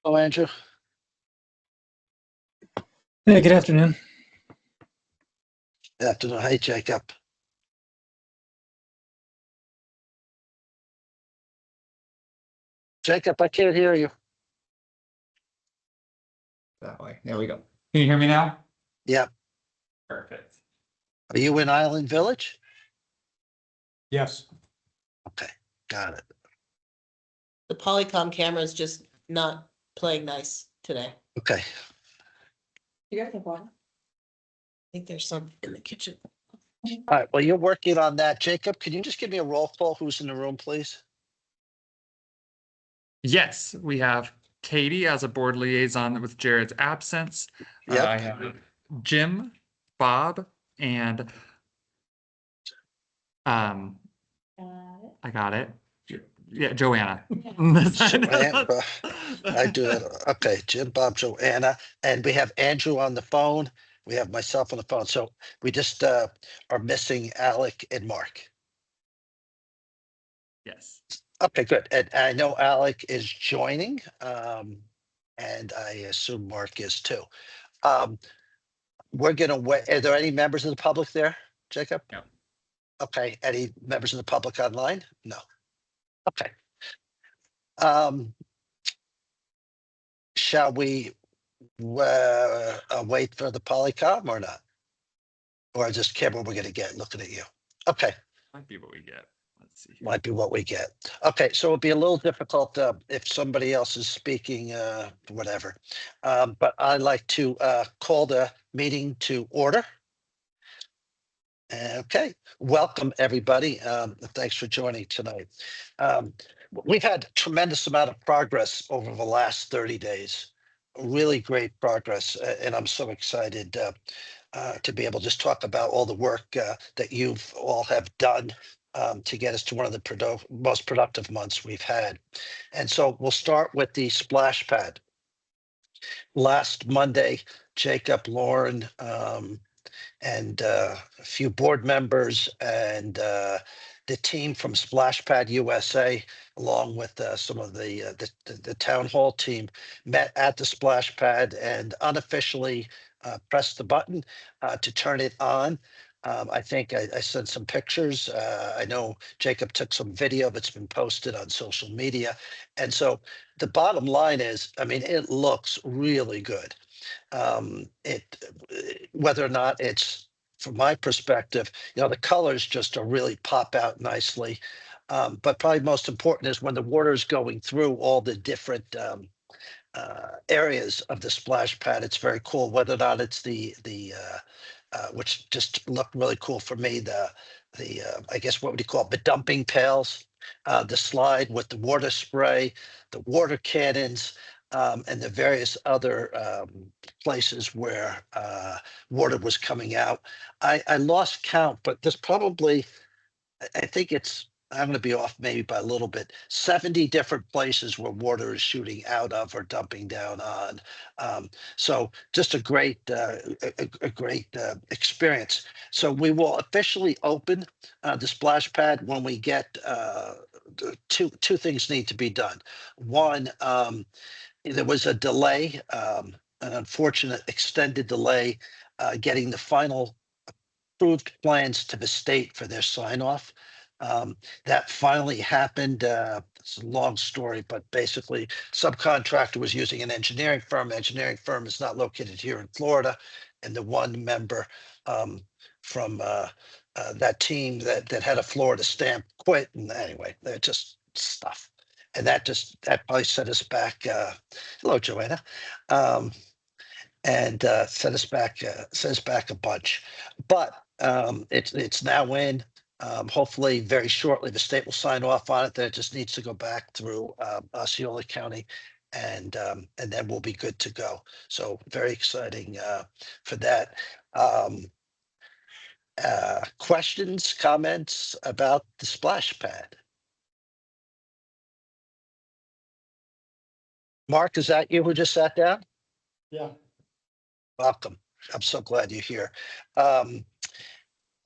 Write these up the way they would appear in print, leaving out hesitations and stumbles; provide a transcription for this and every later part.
Oh, Andrew. Hey, good afternoon. Good afternoon. Hey, Jacob. Jacob, I can't hear you. That way. There we go. Can you hear me now? Yeah. Perfect. Are you in Island Village? Yes. Okay, got it. The Polycom camera is just not playing nice today. Okay. You guys have one? I think there's some in the kitchen. All right. Well, you're working on that. Jacob, can you just give me a roll call? Who's in the room, please? Yes, we have Katie as a board liaison with Jared's absence. Yep. I have Jim, Bob, and I got it. Yeah, Joanna. Joanna, I do that. Okay, Jim, Bob, Joanna, and we have Andrew on the phone. We have myself on the phone. So we just are missing Alec and Mark. Yes. Okay, good. And I know Alec is joining, and I assume Mark is too. We're gonna wait. Are there any members of the public there, Jacob? No. Okay. Any members of the public online? No. Okay. Shall we wait for the Polycom or not? Or just care what we're gonna get looking at you? Okay, Might be what we get. Let's see. might be what we get. Okay, so it'll be a little difficult if somebody else is speaking, whatever. But I'd like to call the meeting to order. Okay, welcome everybody. Thanks for joining tonight. We've had tremendous amount of progress over the last 30 days. Really great progress, and I'm so excited to be able to just talk about all the work that you've all have done to get us to one of the most productive months we've had. And so we'll start with the splash pad. Last Monday, Jacob, Lauren, and a few board members and the team from Splashpad USA, along with some of the town hall team, met at the splash pad and unofficially pressed the button to turn it on. I think I sent some pictures. I know Jacob took some video that's been posted on social media. And so the bottom line is, I mean, it looks really good. Whether or not it's, from my perspective, the colors just are really pop out nicely. But probably most important is when the water is going through all the different areas of the splash pad. It's very cool. Whether or not it's the which just looked really cool for me. The I guess what would you call it? The dumping pails, the slide with the water spray, the water cannons, and the various other places where water was coming out. I lost count, but there's probably, I think I'm going to be off maybe by a little bit, 70 different places where water is shooting out of or dumping down on. So just a great experience. So we will officially open the splash pad when we get two things need to be done. One, there was a delay, an unfortunate extended delay getting the final approved plans to the state for their sign off. That finally happened. It's a long story, but basically, subcontractor was using an engineering firm. Engineering firm is not located here in Florida, and the one member from that team that had a Florida stamp quit. And anyway, they're just stuff, and that probably set us back. Hello, Joanna. And set us back a bunch. But it's now in. Hopefully, very shortly, the state will sign off on it. That it just needs to go back through Osceola County, and then we'll be good to go. So very exciting for that. Questions, comments about the splash pad? Mark, is that you who just sat down? Yeah. Welcome. I'm so glad you're here.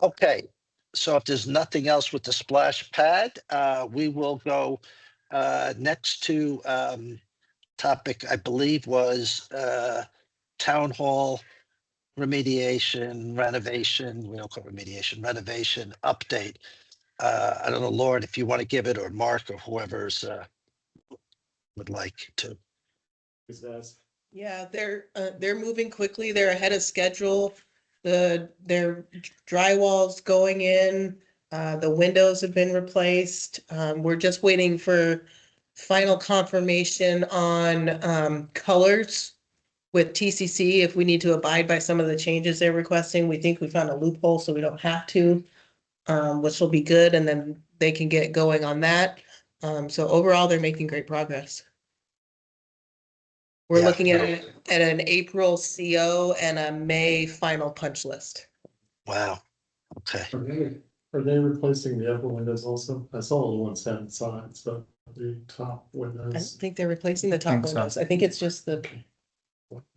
Okay, so if there's nothing else with the splash pad, we will go next to topic, I believe, was town hall remediation, renovation, we don't call it remediation, renovation update. I don't know, Lauren, if you want to give it, or Mark, or whoever's would like to. Yeah, they're moving quickly. They're ahead of schedule. Their drywall's going in. The windows have been replaced. We're just waiting for final confirmation on colors with TCC. If we need to abide by some of the changes they're requesting, we think we found a loophole, so we don't have to, which will be good, and then they can get going on that. So overall, they're making great progress. We're Yeah. looking at an April CO and a May final punch list. Wow. Okay. Are they replacing the upper windows also? I saw the ones having sides, but the top I don't windows. think they're replacing the top Think so. windows. I think it's just the,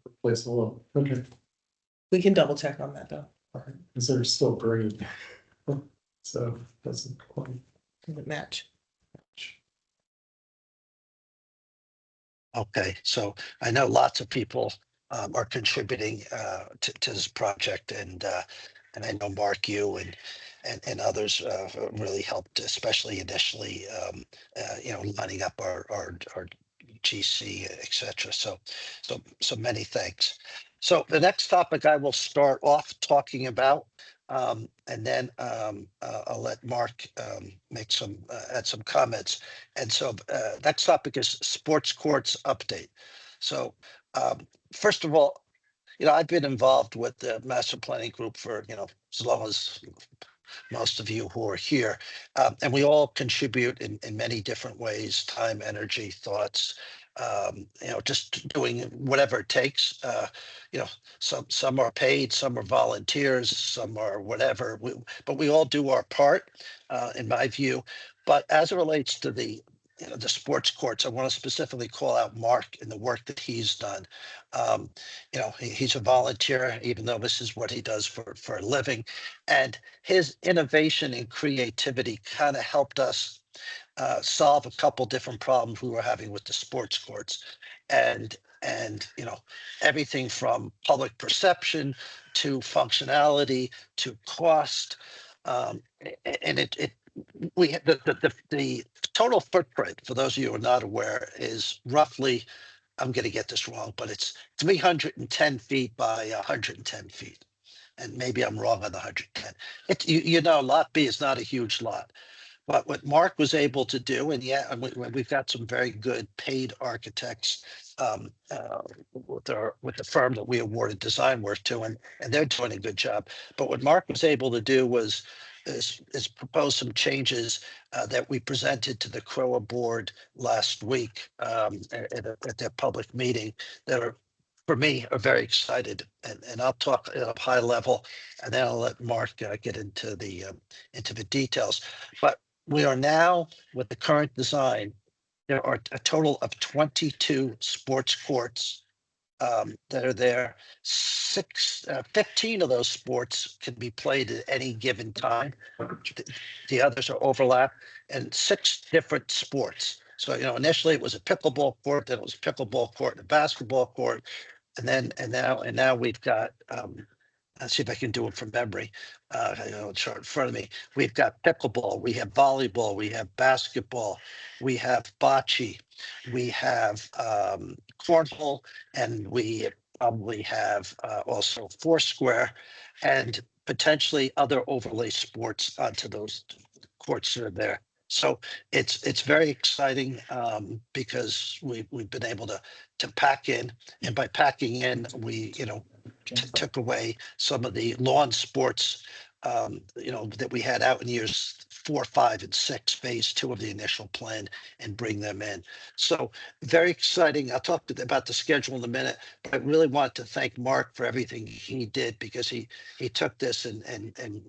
Replace all of them. Okay, we can double check on that though. all right, because they're still green. So doesn't quite. Doesn't match. Okay, so I know lots of people are contributing to this project, and I know Mark, you and others really helped, especially initially, lining up our GC, etc. So many thanks. So the next topic I will start off talking about, and then I'll let Mark make some add some comments. And so next topic is sports courts update. So first of all, I've been involved with the master planning group for, as long as most of you who are here. And we all contribute in many different ways, time, energy, thoughts, just doing whatever it takes. Some are paid, some are volunteers, some are whatever, but we all do our part, in my view. But as it relates to the sports courts, I want to specifically call out Mark and the work that he's done. He's a volunteer, even though this is what he does for a living. And his innovation and creativity kind of helped us solve a couple different problems we were having with the sports courts, and everything from public perception to functionality to cost, and it we the total footprint, for those of you who are not aware, is roughly, I'm going to get this wrong, but it's 310 feet by 110 feet. And maybe I'm wrong on the 110. Lot B is not a huge lot. But what Mark was able to do, and we've got some very good paid architects with the firm that we awarded design work to, and they're doing a good job. But what Mark was able to do is propose some changes that we presented to the CROA board last week at their public meeting that are, for me, are very excited. And I'll talk at a high level, and then I'll let Mark get into the details. But we are now, with the current design, there are a total of 22 sports courts that are there. 15 of those sports can be played at any given time. The others are overlap, and 6 different sports. So, initially it was a pickleball court, then it was a pickleball court and a basketball court. And now we've got, let's see if I can do it from memory. I know it's right in front of me. We've got pickleball, we have volleyball, we have basketball, we have bocce, we have cornhole, and we probably have also foursquare, and potentially other overlay sports onto those courts that are there. So it's very exciting because we've been able to pack in, and by packing in, we took away some of the lawn sports that we had out in years 4, 5, and 6, phase 2 of the initial plan, and bring them in. So very exciting. I'll talk about the schedule in a minute, but I really want to thank Mark for everything he did, because he took this and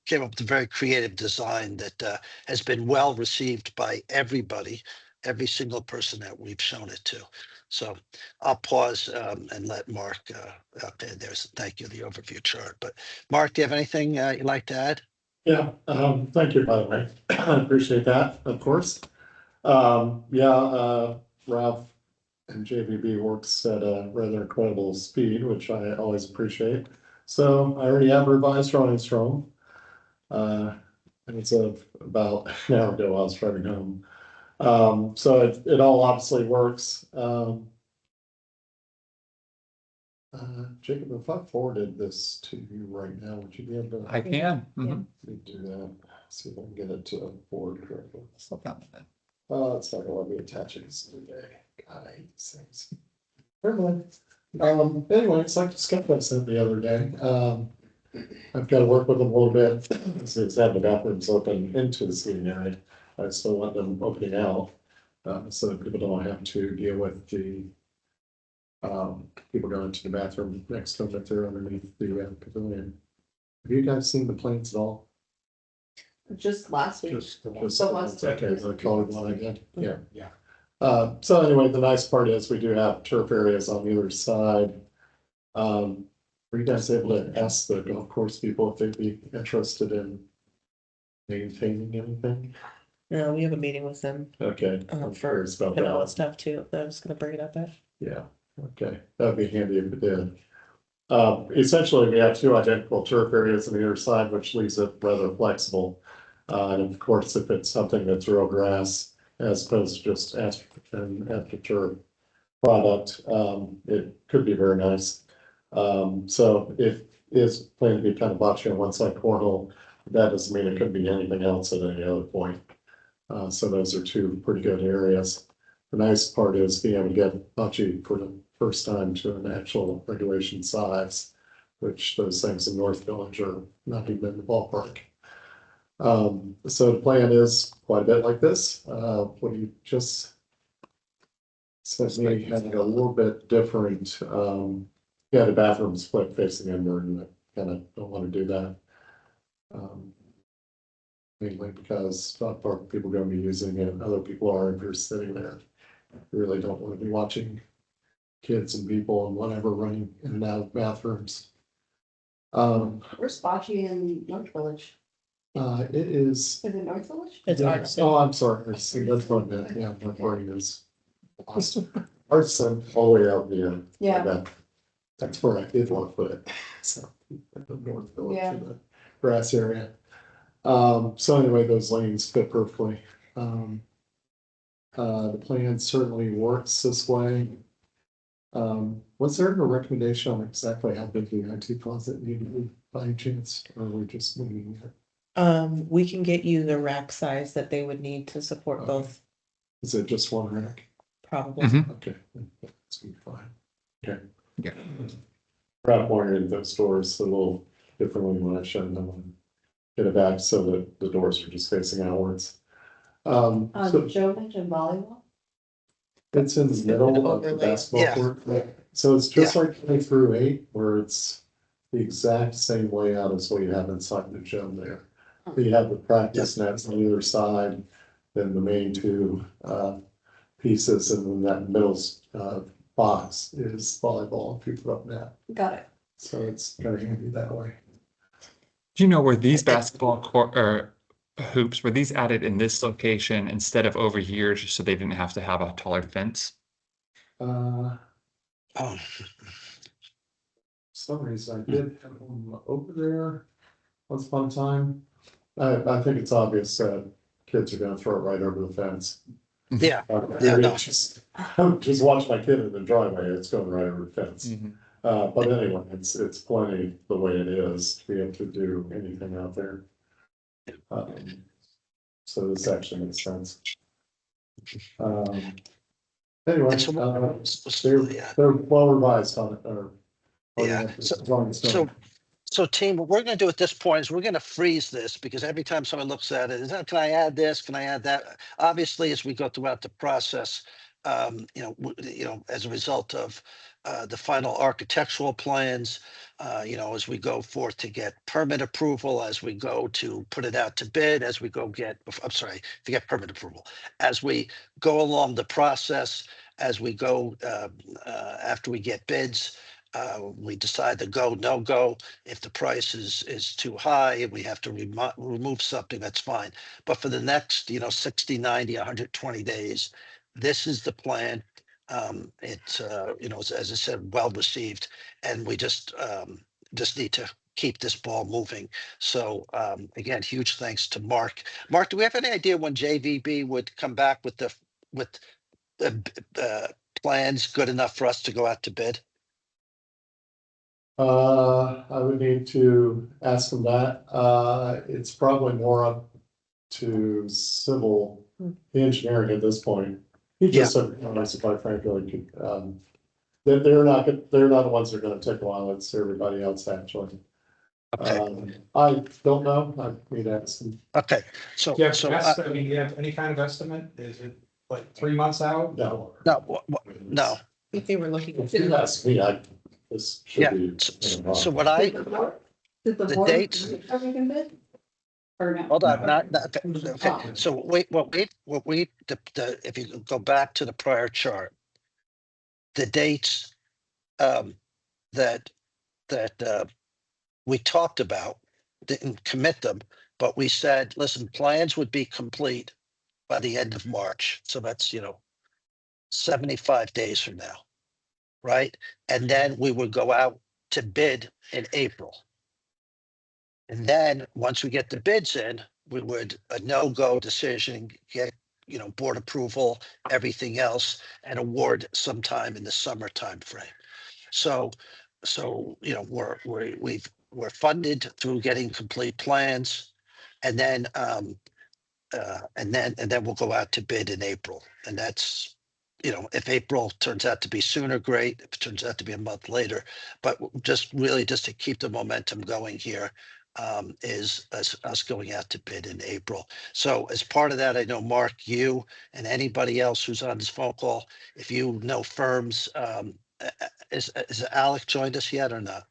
came up with a very creative design that has been well received by everybody, every single person that we've shown it to. So I'll pause and let Mark, thank you, the overview chart. But Mark, do you have anything you'd like to add? Yeah, thank you, by the way. I appreciate that, of course. Ralph and JVB works at a rather incredible speed, which I always appreciate. So I already have revised drawings from. And it's about an hour ago, I was driving home. So it all obviously works. Jacob, if I forwarded this to you right now, would you be able to? I can. Yeah. Mhm. Do that, see if I can get it to forward correctly. Slow down a bit. It's not gonna let me attach it today. God, I hate these things. Never mind. Anyway, it's like the sketch I sent the other day. I've got to work with them a little bit, since having the bathrooms open into the seating area. I still want them opening out, so that people don't have to deal with the people going to the bathroom next to them if they're underneath the pavilion. Have you guys seen the plans at all? Just last week. Just So last week. okay, the colored one again, yeah. Yeah. So anyway, the nice part is we do have turf areas on either side. Were you guys able to ask the golf course people if they'd be interested in maintaining anything? No, we have a meeting with them Okay. I'm for curious about vanilla that. stuff too. I was gonna bring it up at. Yeah, okay, that'd be handy if it did. Essentially, we have two identical turf areas on either side, which leaves it rather flexible. And of course, if it's something that's real grass, as opposed to just astroturf product, it could be very nice. So if it's planned to be kind of bocce on one side cornhole, that doesn't mean it could be anything else at any other point. So those are two pretty good areas. The nice part is being able to get bocce for the first time to an actual regulation size, which those things in North Village are not even in the ballpark. So the plan is quite a bit like this. What do you just said me having a little bit different, yeah, the bathroom split facing inward, and I kind of don't want to do that. Mainly because dog park people are going to be using it, and other people are if you're sitting there. You really don't want to be watching kids and people and whatever running in and out of bathrooms. Where's bocce in North Village? It is. Is it North Village? It's yeah, Artisan. Oh, I'm sorry, I see, that's what I meant, yeah, my brain is. Artisan all the way out the Yeah. That's where I did want to put it, so. The North Village, Yeah. in the grass area. So anyway, those lanes fit perfectly. The plan certainly works this way. Was there a recommendation on exactly how big the IT closet needed to be by any chance, or are we just moving it? We can get you the rack size that they would need to support Okay. both, Is it just one rack? probably. Mhm. Okay, that's gonna be fine. Okay. Yeah. Perhaps pointed those doors a little differently when I showed them and get it back so that the doors are just facing outwards. So Joe mentioned volleyball. it's in the middle of the Overlay. basketball Yeah. court. So it's just like 3 through 8, where it's the exact same layout as what you have inside the gym there. You have the practice nets on either side, then the main two pieces, and then that middle box is volleyball if you put up net. Got it. So it's kind of handy that way. Do you know where these basketball court or hoops, were these added in this location instead of over here, just so they didn't have to have a taller fence? Uh, Oh, for some reason I did have them over there once upon a time. I think it's obvious that kids are gonna throw it right over the fence. yeah, I Yeah, no. just watch my kid in the driveway, it's going right over the fence. Mhm. But anyway, it's plenty the way it is to be able to do anything out there. So this actually makes sense. Anyway, And so they're well revised on it, or. Yeah, as long as it's so, done. so team, what we're gonna do at this point is we're gonna freeze this because every time someone looks at it, is that, can I add this? Can I add that? Obviously, as we go throughout the process, as a result of the final architectural plans, as we go forth to get permit approval, as we go to put it out to bid, as we go get, I'm sorry, to get permit approval, as we go along the process, as we go after we get bids, we decide to go, no go. If the price is too high and we have to remove something, that's fine. But for the next, 60, 90, 120 days, this is the plan. It's, as I said, well received, and we just need to keep this ball moving. So again, huge thanks to Mark. Mark, do we have any idea when JVB would come back with with the plans good enough for us to go out to bid? I would need to ask them that. It's probably more up to civil engineering at this point. He just said, quite frankly, they're not the ones that are gonna take a while. It's everybody else actually. Okay. I don't know. I need to ask them. Okay. So, Do you have, so I mean, do you have any kind of estimate? Is it like 3 months out? No. no. I think they were looking. If you ask me, this should Yeah. be. So what Did the the board dates- ever can bid? Or no? hold on, No. okay. So if you go back to the prior chart, the dates that we talked about, didn't commit them, but we said, listen, plans would be complete by the end of March. So that's, 75 days from now, right? And then we would go out to bid in April. And then once we get the bids in, we would a no-go decision, get, board approval, everything else, and award sometime in the summer timeframe. So, we're funded through getting complete plans, and then we'll go out to bid in April. And that's, if April turns out to be sooner, great. If it turns out to be a month later, but just to keep the momentum going here, is us going out to bid in April. So as part of that, I know Mark, you and anybody else who's on this phone call, if you know firms, is Alec joined us yet or not?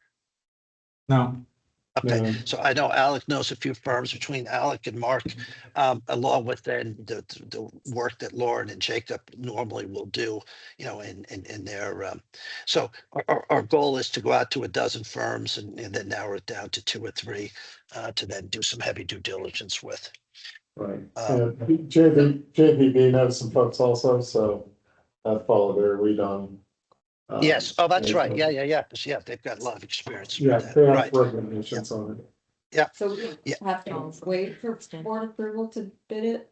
No. Okay, No. so I know Alec knows a few firms between Alec and Mark, along with then the work that Lauren and Jacob normally will do, in their, so our goal is to go out to a dozen firms and then narrow it down to 2 or 3, to then do some heavy due diligence with. Right. JVB knows some folks also, so I follow their lead on. Yes, oh, that's right, yeah, 'cause, they've got a lot of experience Yeah, with that, they have right? recommendations on it. So we Yeah. have to wait for board approval to bid it?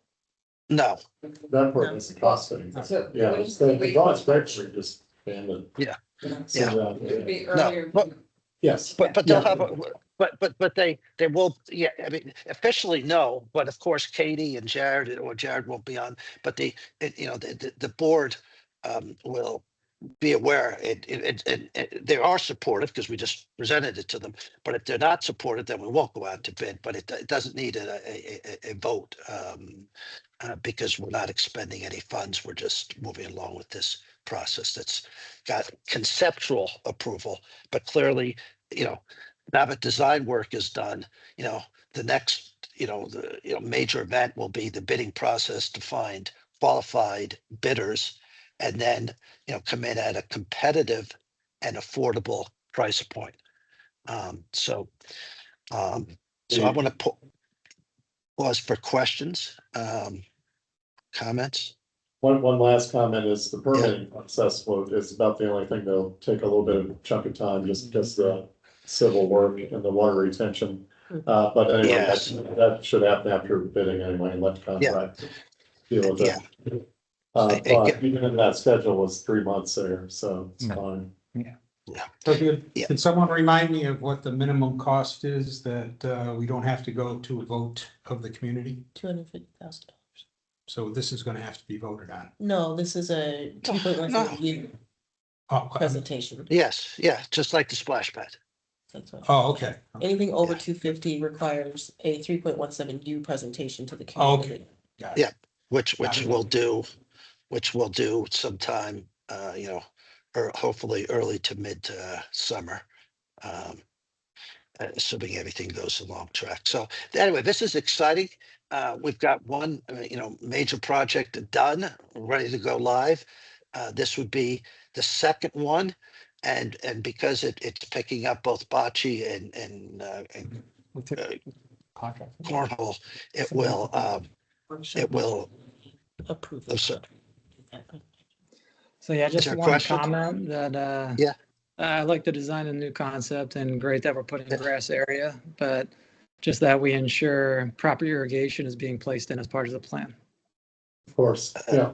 No, That part doesn't cost anything. So. Yeah, we it's the wait- drawing specs are just banded. Yeah. So, Yeah. It would be No, earlier. but- yes. but they'll Yeah. have, but they will, I mean, officially no, but of course Katie and Jared, or Jared won't be on, but the board will be aware, they are supportive because we just presented it to them, but if they're not supportive, then we won't go out to bid, but it doesn't need a vote, because we're not expending any funds, we're just moving along with this process that's got conceptual approval, but clearly, now that design work is done, the next, major event will be the bidding process to find qualified bidders, and then, come in at a competitive and affordable price point. So I want to pause for questions, comments. One last comment is the permitting process is about the only thing that'll take a little bit of chunk of time, just because the civil work and the water retention. But anyway, Yes. that should happen after bidding anyway, and let the contract deal with it. But even in that schedule was 3 months there, so it's fine. So good. Yeah. Can someone remind me of what the minimum cost is that we don't have to go to a vote of the community? $250,000. So this is gonna have to be voted on. No, this is a 2.1 Oh, presentation. Yes, just like the splash pad. That's what- oh, okay. Anything over Yeah. 250 requires a 3.17U presentation to the Oh, community. okay. Got it. Yeah. Which Got it. we'll do sometime, or hopefully early to mid summer. Assuming everything goes along track. So anyway, this is exciting. We've got one, major project done, ready to go live. This would be the second one, and because it's picking up both bocce and We took contract. cornhole, it will Approve. I'm sorry. So yeah, Is just there a one question? comment that, Yeah. I like the design of the new concept and great that we're putting a grass area, but just that we ensure proper irrigation is being placed in as part of the plan. Of course, yeah.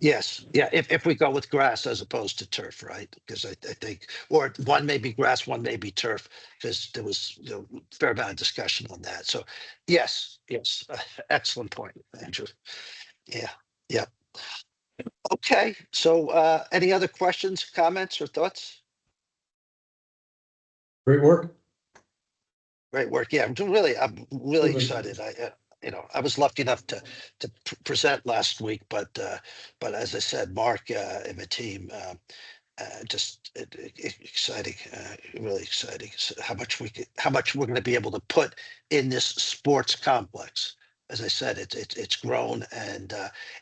Yes, yeah, if we go with grass as opposed to turf, right? Because I think, or one may be grass, one may be turf, because there was, fair amount of discussion on that. So, yes, excellent point, Andrew. Yeah, yeah. Okay, so any other questions, comments, or thoughts? Great work. Great work. Yeah, I'm really excited. I was lucky enough to present last week, but as I said, Mark and the team, just exciting, really exciting. So how much we're going to be able to put in this sports complex. As I said, it's grown, and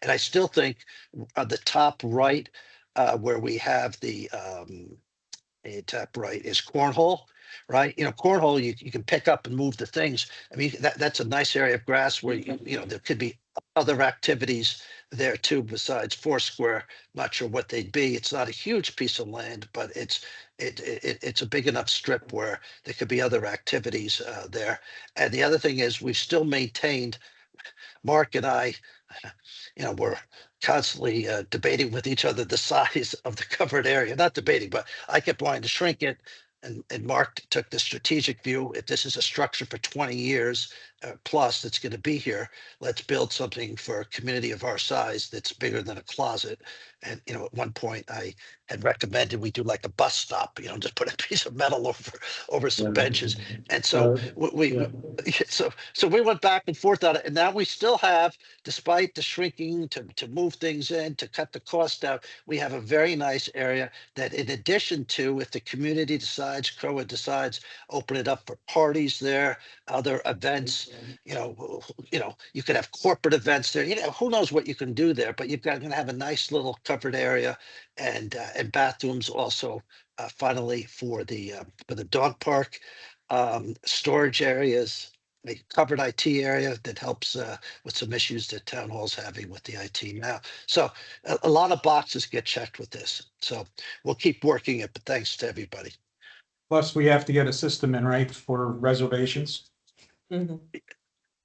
I still think the top right, where we have the top right is cornhole, right? Cornhole, you can pick up and move the things. I mean, that's a nice area of grass where there could be other activities there too besides Foursquare. Not sure what they'd be. It's not a huge piece of land, but it's a big enough strip where there could be other activities there. And the other thing is we've still maintained, Mark and I, we're constantly debating with each other the size of the covered area. Not debating, but I kept wanting to shrink it. And Mark took the strategic view. If this is a structure for 20 years plus that's going to be here, let's build something for a community of our size that's bigger than a closet. And, at one point I had recommended we do like a bus stop, just put a piece of metal over some benches. And so so we went back and forth on it. And now we still have, despite the shrinking to move things in, to cut the cost down, we have a very nice area that, in addition to, if the community decides, CROA decides, open it up for parties there, other events, you could have corporate events there, who knows what you can do there, but you've got going to have a nice little covered area, and bathrooms also, finally, for the dog park, storage areas, a covered IT area that helps with some issues that town hall's having with the IT now. So a lot of boxes get checked with this. So we'll keep working it, but thanks to everybody. Plus, we have to get a system in, right, for reservations. Mhm.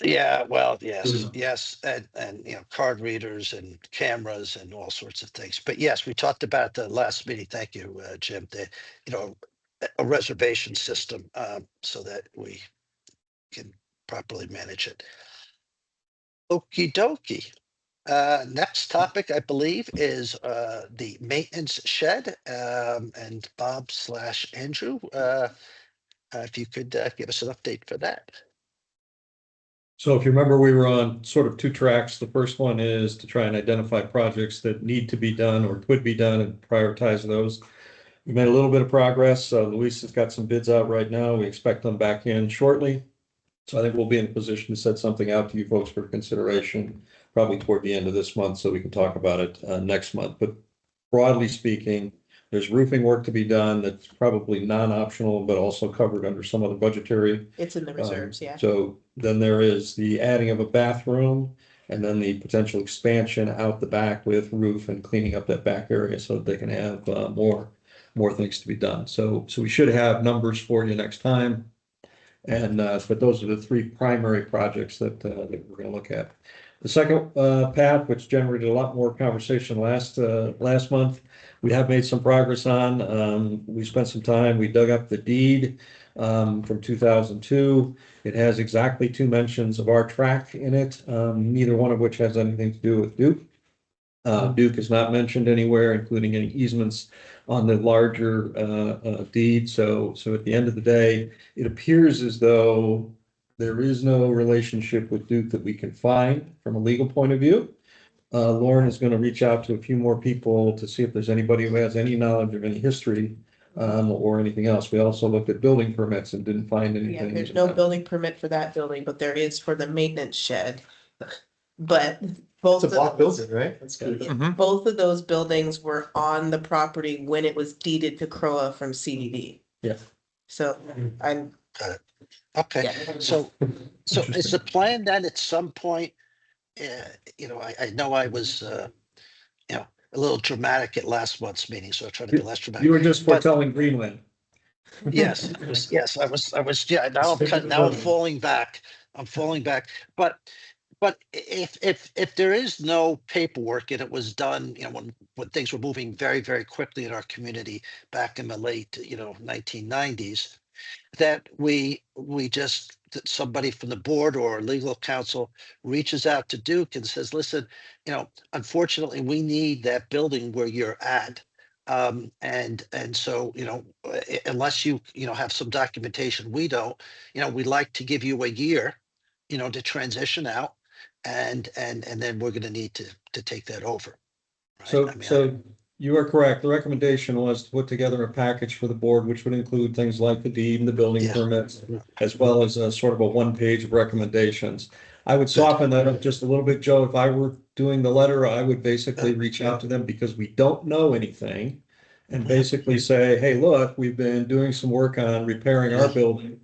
Yeah, well, yes, and card readers and cameras and all sorts of things. But yes, we talked about the last meeting. Thank you, Jim. A reservation system, so that we can properly manage it. Okie dokie. Next topic, I believe, is the maintenance shed. And Bob/Andrew, if you could give us an update for that. So if you remember, we were on sort of two tracks. The first one is to try and identify projects that need to be done or could be done and prioritize those. We made a little bit of progress. Luis has got some bids out right now. We expect them back in shortly. So I think we'll be in a position to set something out to you folks for consideration, probably toward the end of this month, so we can talk about it next month. But broadly speaking, there's roofing work to be done that's probably non-optional, but also covered under some other budgetary. It's in the reserves, yeah. So then there is the adding of a bathroom, and then the potential expansion out the back with roof and cleaning up that back area so that they can have more things to be done. So we should have numbers for you next time. And but those are the three primary projects that we're going to look at. The second path, which generated a lot more conversation last month, we have made some progress on. We spent some time. We dug up the deed from 2002. It has exactly 2 mentions of our track in it, neither one of which has anything to do with Duke. Duke is not mentioned anywhere, including any easements on the larger deed. So at the end of the day, it appears as though there is no relationship with Duke that we can find from a legal point of view. Lauren is going to reach out to a few more people to see if there's anybody who has any knowledge of any history or anything else. We also looked at building permits and didn't find anything. Yeah, there's no building permit for that building, but there is for the maintenance shed. But both It's a block of, building, right? That's good. Mhm. both of those buildings were on the property when it was deeded to CROA from CDD. Yeah. So I'm, Got it. Okay, yeah. so is the plan that at some point, I know I was, a little dramatic at last month's meeting, so I try to be less dramatic. You were just But- foretelling Greenland. Yes, yes, I was, yeah, now I'm falling back. I'm falling back. But if there is no paperwork and it was done, when things were moving very, very quickly in our community back in the late, 1990s, that that somebody from the board or legal counsel reaches out to Duke and says, listen, unfortunately, we need that building where you're at. And so, unless you have some documentation, we don't, we'd like to give you a year, to transition out, and then we're going to need to take that over. Right? So, I mean, so you are correct. The recommendation was to put together a package for the board, which would include things like the deed and the building Yeah. permits, as well as a sort of a one-page of recommendations. I would soften that up just a little bit, Joe. If I were doing the letter, I would basically reach out to them because we don't know anything. And basically say, hey, look, we've been doing some work on repairing our building.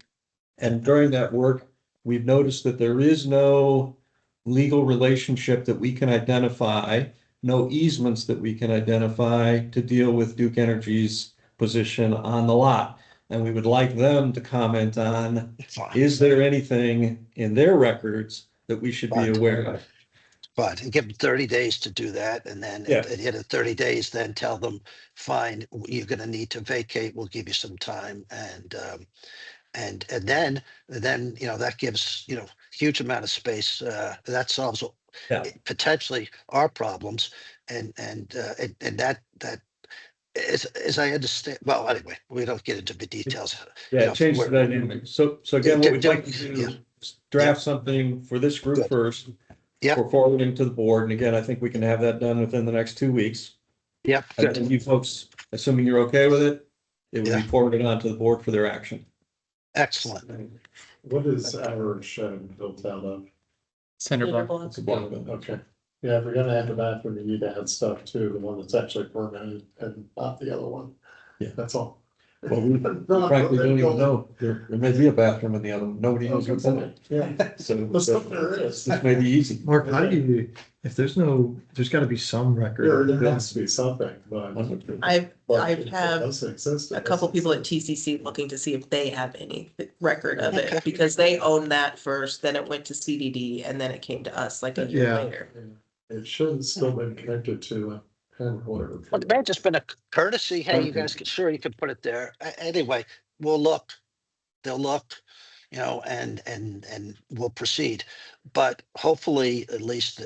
And during that work, we've noticed that there is no legal relationship that we can identify, no easements that we can identify to deal with Duke Energy's position on the lot. And we would like them to comment on, fine. is there anything in their records that we should be Fine. aware of? But give them 30 days to do that, and then Yeah. at the end of 30 days, then tell them, fine, you're going to need to vacate. We'll give you some time, and then that gives huge amount of space. That solves Yeah. potentially our problems, and that as I understand. Well, anyway, we don't get into the details. Yeah, it changes the dynamic. So again, what we'd like to do Yeah. is draft something for this group Good. first. Yeah. For forwarding to the board, and again, I think we can have that done within the next 2 weeks. Yep. And Good. then you folks, assuming you're okay with it, it will Yeah. be forwarded on to the board for their action. Excellent. What is average built out of? Cinder block. It's a block building. Okay, yeah, if we're gonna have the bathroom, you need to add stuff too, the one that's actually permanent and not the other one. Yeah. That's all. Well, we frankly don't even know. There may be a bathroom in the other one. Nobody knows what's in it. Yeah. So The stuff there is. this may be easy. Mark, how do you, if there's gotta be some record. There has to be something, but. I've but it had doesn't exist. a couple people at TCC looking to see if they have any record of Okay. it, because they owned that first, then it went to CDD, and then it came to us like a year Yeah. later. It should have still been connected to a pen holder. Well, it may have just been a courtesy. Hey, you Okay. guys, sure, you can put it there. Anyway, we'll look. They'll look, and we'll proceed. But hopefully, at least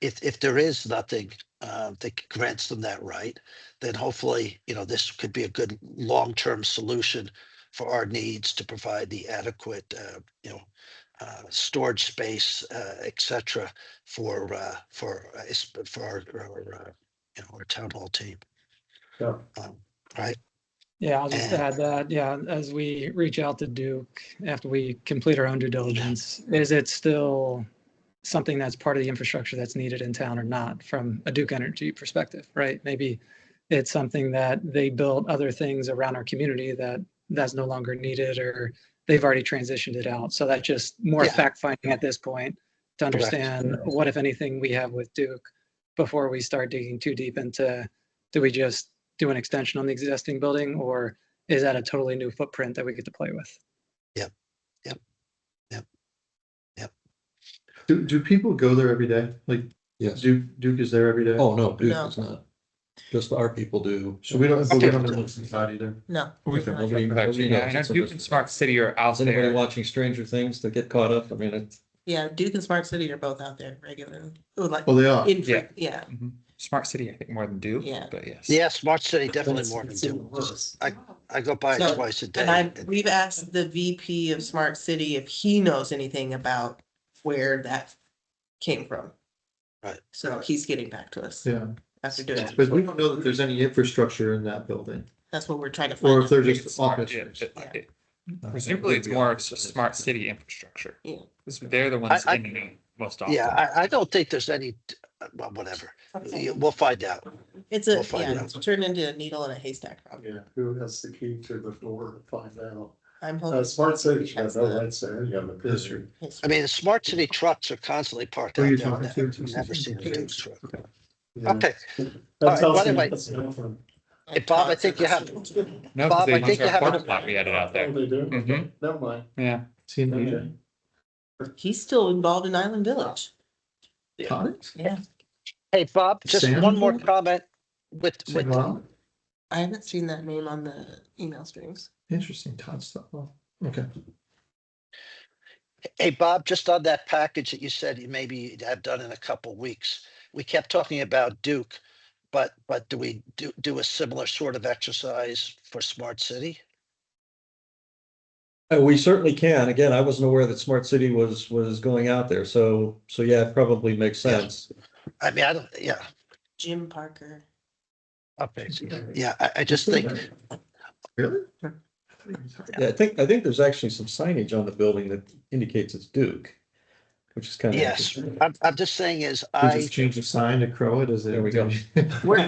if there is nothing that grants them that right, then hopefully, this could be a good long-term solution for our needs to provide the adequate, storage space, et cetera, for our town hall team. Yeah. Right. Yeah, I'll just And- add that, yeah, as we reach out to Duke, after we complete our own due diligence, is it still something that's part of the infrastructure that's needed in town or not from a Duke Energy perspective, right? Maybe it's something that they built other things around our community that's no longer needed, or they've already transitioned it out. So that's just more Yeah. fact finding at this point to understand what, if anything, we have with Duke before we start digging too deep into, do we just do an extension on the existing building, or is that a totally new footprint that we get to play with? Do people go there every day? Like Yes. Duke is there every day? Oh, no, Duke No. is not. Just our people do. So we don't, but we don't know what's inside either. No. Okay, nobody- Actually, nobody yeah, I knows. know It's Duke a- and Smart City are out Is anybody there. watching Stranger Things to get caught up? I mean, it's. Yeah, Duke and Smart City are both out there regularly. Oh, like, Oh, they are. Yeah. Smart City, I think, more than Duke, Yeah. but yes. Yeah, Smart City, definitely It's- more than it's two. even worse. I go by it So, twice a day. and we've asked the VP of Smart City if he knows anything about where that came from. Right. So he's getting back to us Yeah, after doing it. but we don't know that there's any infrastructure in that building, That's what we're trying to or find if they're out. just Smart, office. yeah, space. presumably it's more Smart City infrastructure. Yeah. 'Cause they're the ones I- in and out most often. Yeah, I don't think there's any, well, whatever. We'll find out. It's we'll find it's turned into a needle in a haystack problem. Yeah, who has the key to the door to find out? I'm hoping. Smart City should have That's no the rights there, you have a history. I mean, the Smart City trucks are constantly parked Who are out you there. talking to? Never seen a Duke's truck. Yeah. Okay. That All right, tells by the me way, that's different. hey, Bob, I think you have, No, Bob, because they I use think you our have porta a- pot we had it out Oh, there. they do? Mhm. Never mind. Yeah. Seen Okay. He's still involved in Island Village. Todd? Yeah. hey, Bob, just Sam one more involved? comment with, Same Rob? I haven't seen that name on the email streams. Interesting, Todd stuff. Well, okay. hey, Bob, just on that package that you said you maybe have done in a couple weeks. We kept talking about Duke, but do we do a similar sort of exercise for Smart City? We certainly can. Again, I wasn't aware that Smart City was going out there. So yeah, it probably makes Yeah. sense. I mean, I don't, yeah, Jim Parker. okay, yeah, I just think, Really? Yeah, I think there's actually some signage on the building that indicates it's Duke, which is kind of yes, interesting. I'm just saying is We just change the sign to Crow Is it? There we go. We're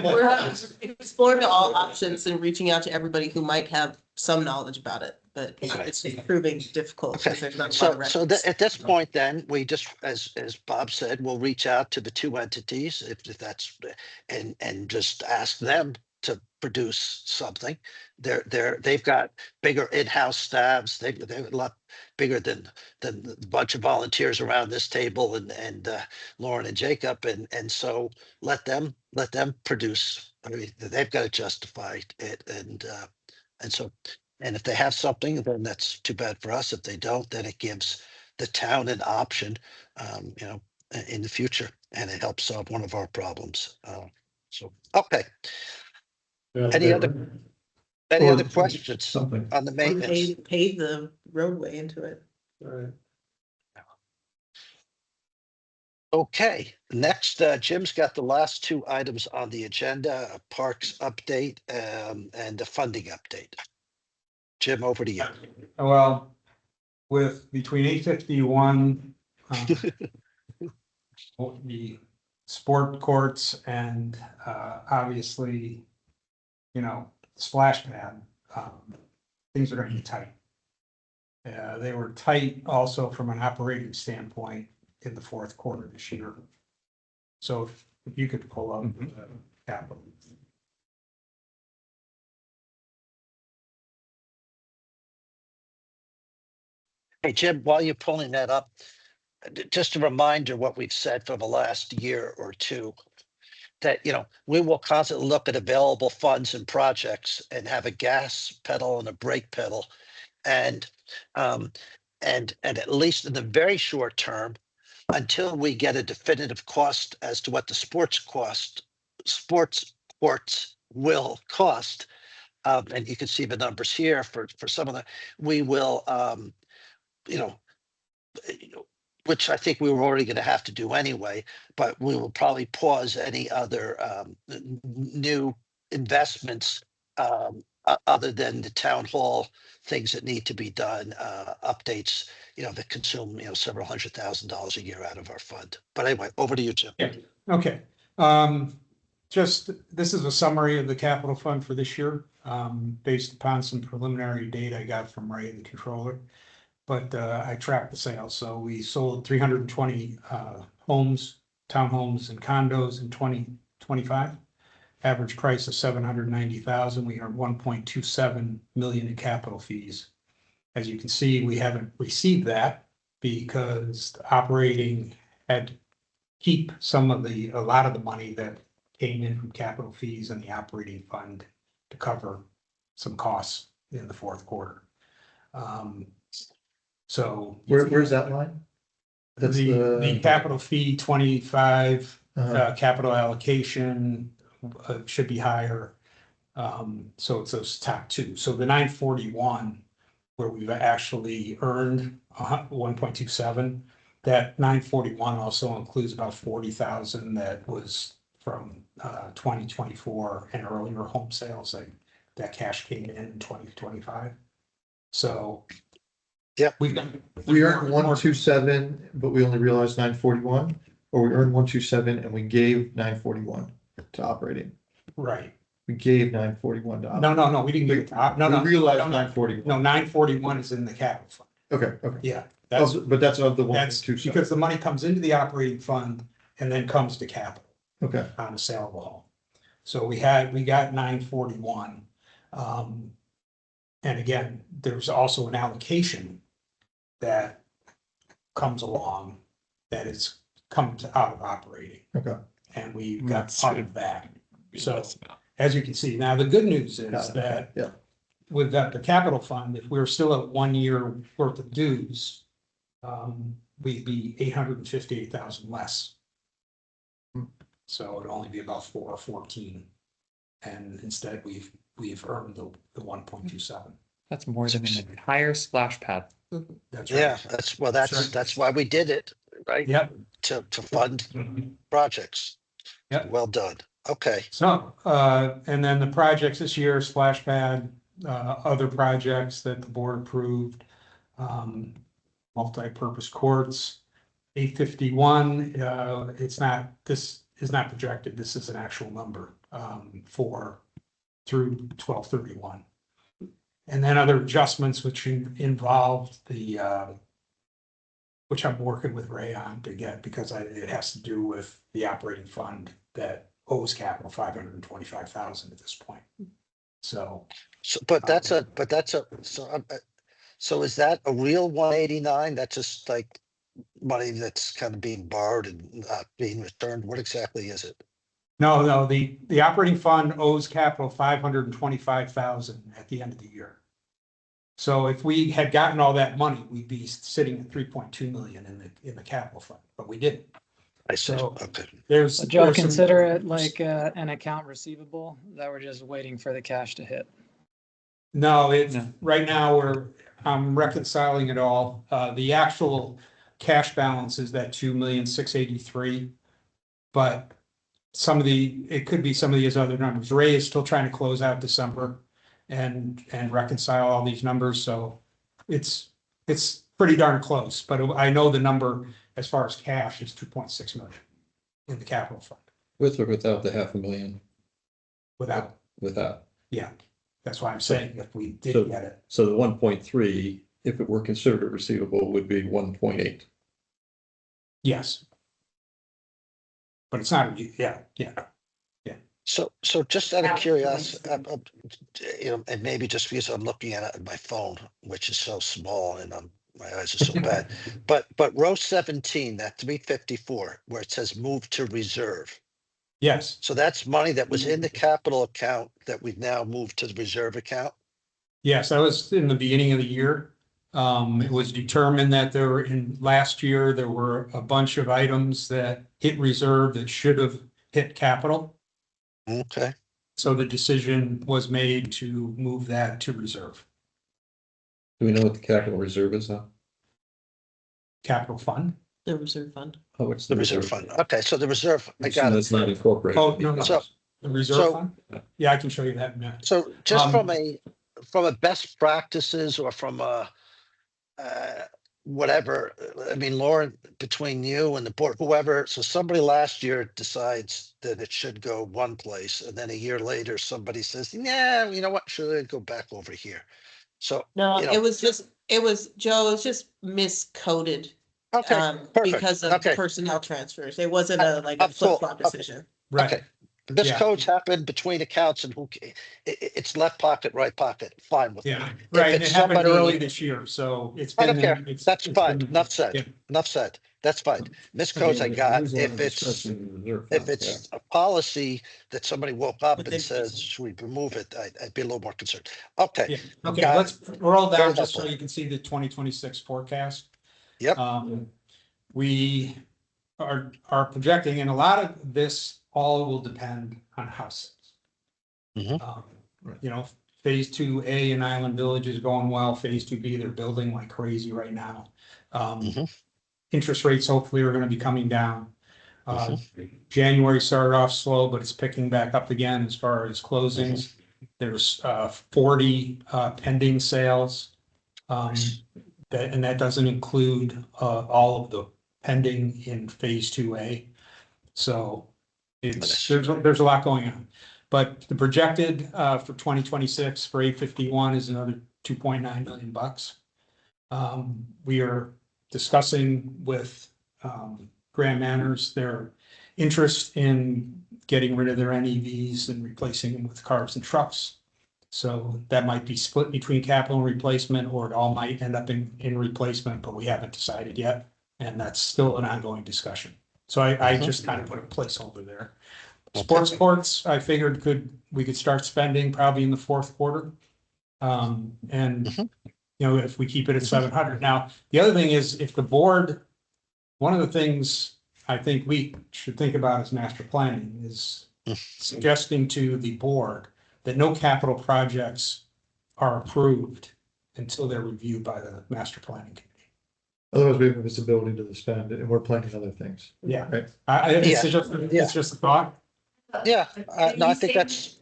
exploring all options and reaching out to everybody who might have some knowledge about it, but it's proving difficult because there's not a lot of records. At this point, then we just, as Bob said, we'll reach out to the two entities if that's, and just ask them to produce something. They've got bigger in-house staffs. They're a lot bigger than the bunch of volunteers around this table and Lauren and Jacob, and so let them produce. I mean, they've got to justify it, and so. And if they have something, then that's too bad for us. If they don't, then it gives the town an option, in the future, and it helps solve one of our problems. So, okay. Yeah, Any other Or questions something. on the Or maintenance? pave the roadway into it. Right. Okay, next, Jim's got the last two items on the agenda, a parks update, and a funding update. Jim, over to you. Well, with between 851, the sport courts and obviously, splash pad, things are gonna be tight. They were tight also from an operating standpoint in the fourth quarter this year. So if you could pull up the capital. Hey, Jim, while you're pulling that up, just a reminder what we've said for the last year or two, that, we will constantly look at available funds and projects and have a gas pedal and a brake pedal. And, and at least in the very short term, until we get a definitive cost as to what the sports courts will cost. And you can see the numbers here for some of the, we will, you know, which I think we were already going to have to do anyway, but we will probably pause any other new investments other than the town hall things that need to be done, updates, that consume, several $100,000 a year out of our fund. But anyway, over to you, Jim. Yeah, okay. Just, this is a summary of the capital fund for this year, based upon some preliminary data I got from Ray, the controller. But I tracked the sales. So we sold 320 homes, townhomes and condos in 2025. Average price of 790,000. We earned 1.27 million in capital fees. As you can see, we haven't received that because the operating had to keep a lot of the money that came in from capital fees and the operating fund to cover some costs in the fourth quarter. So Where's that line? That's the capital fee 25, uh, capital allocation should be higher. So it's those top two. So the 941, where we've actually earned 1.27, that 941 also includes about 40,000 that was from 2024 and earlier home sales that cash came in 2025. So yeah, we earned 127, but we only realized 941, or we earned 127 and we gave 941 to operating. right. We gave 941 to operating. No, we didn't give it to, We realized 941. No, 941 is in the capital fund. Okay. Yeah, that's, But that's of the that's 127. because the money comes into the operating fund and then comes to capital. Okay, on a saleable home. So we got 941. And again, there's also an allocation that comes along that is comes out of operating. okay. And we got That's part good. of that. Be So less about- as you can see, now the good news is Got it, okay, that yeah. with the capital fund, if we're still at 1 year worth of dues, we'd be 858,000 less. So it'd only be about 414. And instead we've earned the 1.27. That's more than an entire splash pad. That's Yeah, right. that's why we did it, right? Yep. To fund projects. Yep. Well done. Okay. So, and then the projects this year, splash pad, other projects that the board approved, multi-purpose courts, 851, this is not projected, this is an actual number, for through 12/31. And then other adjustments which involved which I'm working with Ray on to get, because it has to do with the operating fund that owes capital 525,000 at this point. So, So, so is that a real 189? That's just like money that's kind of being borrowed and not being returned? What exactly is it? no, the operating fund owes capital 525,000 at the end of the year. So if we had gotten all that money, we'd be sitting at 3.2 million in the capital fund, but we didn't. I see. So Okay. there's. So Joe, there's some- consider it like an account receivable that we're just waiting for the cash to hit. No, No. right now I'm reconciling it all. The actual cash balance is that 2,683,000. But it could be some of these other numbers. Ray is still trying to close out December and reconcile all these numbers, so it's pretty darn close, but I know the number as far as cash is 2.6 million in the capital fund. With or without the 500,000? Without. Yeah, that's why I'm saying if we did So- get it. So the 1.3, if it were considered a receivable, would be 1.8. Yes. But it's not, yeah. So just out of curiosity, and maybe just because I'm looking at it on my phone, which is so small and my eyes are so bad, but row 17, that 354, where it says move to reserve. Yes, So that's money that was in the capital account that we've now moved to the reserve account. yes, that was in the beginning of the year. It was determined that last year, there were a bunch of items that hit reserve that should have hit capital. Okay. So the decision was made to move that to reserve, Do we know what the capital reserve is now? capital fund. The reserve fund. Oh, it's The reserve fund. Okay, so the reserve, I got That's it. not incorporated. Oh, no, So- the reserve so- fund? Yeah, I can show you that in a minute. So just Um, from a best practices or from a whatever, I mean, Lauren, between you and the board, whoever, so somebody last year decides that it should go one place, and then a year later, somebody says, yeah, you know what, should it go back over here? So, No, you know, it was Joe, it was just miscoded. okay, perfect. Because of Okay. personnel transfers. It wasn't like a I'm full- flip-flop decision. Right, Okay. This Yeah. codes happen between accounts and it's left pocket, right pocket, fine with me. yeah, right. And it's it happened somebody- early this year, so it's I been. don't care. it's- That's it's fine. been- Enough yeah. said. Enough said. That's fine. Miscodes I got. If it's a policy that somebody woke up and Within says, reason. should we remove it? I'd be a little more concerned. Okay. Yeah, okay, Got let's roll Very down just so helpful. you can see the 2026 forecast. Yep. We are projecting, and a lot of this all will depend on house sales. Mhm. You know, phase 2A in Island Village is going well, phase 2B, they're building like crazy right now. Mhm. Interest rates hopefully are gonna be coming down. January started off slow, but it's picking back up again as far as closings. There's 40 pending sales. That doesn't include all of the pending in phase 2A. So there's a lot going on. But the projected for 2026 for 851 is another 2.9 million bucks. We are discussing with Grand Manors, their interest in getting rid of their NEVs and replacing them with cars and trucks. So that might be split between capital and replacement, or it all might end up in replacement, but we haven't decided yet. And that's still an ongoing discussion. So I just kind of put a placeholder there. Sports courts, I figured we could start spending probably in the fourth quarter. And you know, if we keep it at 700. Now, the other thing is if the board, one of the things I think we should think about as master planning is suggesting to the board that no capital projects are approved until they're reviewed by the master planning committee. Otherwise, we have visibility to the spend and we're planning other things. Yeah. Right. It's just a thought. Yeah, When no, I you think say- that's,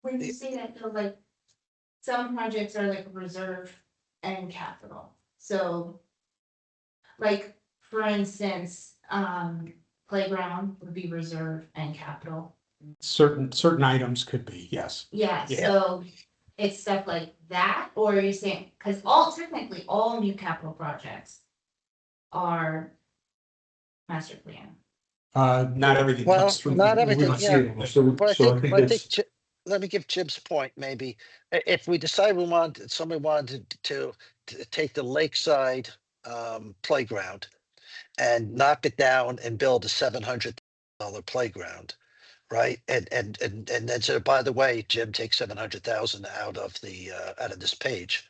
When you say that, though, like, some projects are like reserve and capital, so. Like, for instance, playground would be reserve and capital. Certain items could be, yes. Yeah, Yeah. so it's stuff like that, or are you saying, cause technically, all new capital projects are master plan. Not everything well, comes through. not everything, yeah. But I So think, I think it's, let me give Jim's point, maybe. If we decide somebody wanted to take the lakeside playground and knock it down and build a $700 playground, right? And then say, by the way, Jim, take 700,000 out of this page.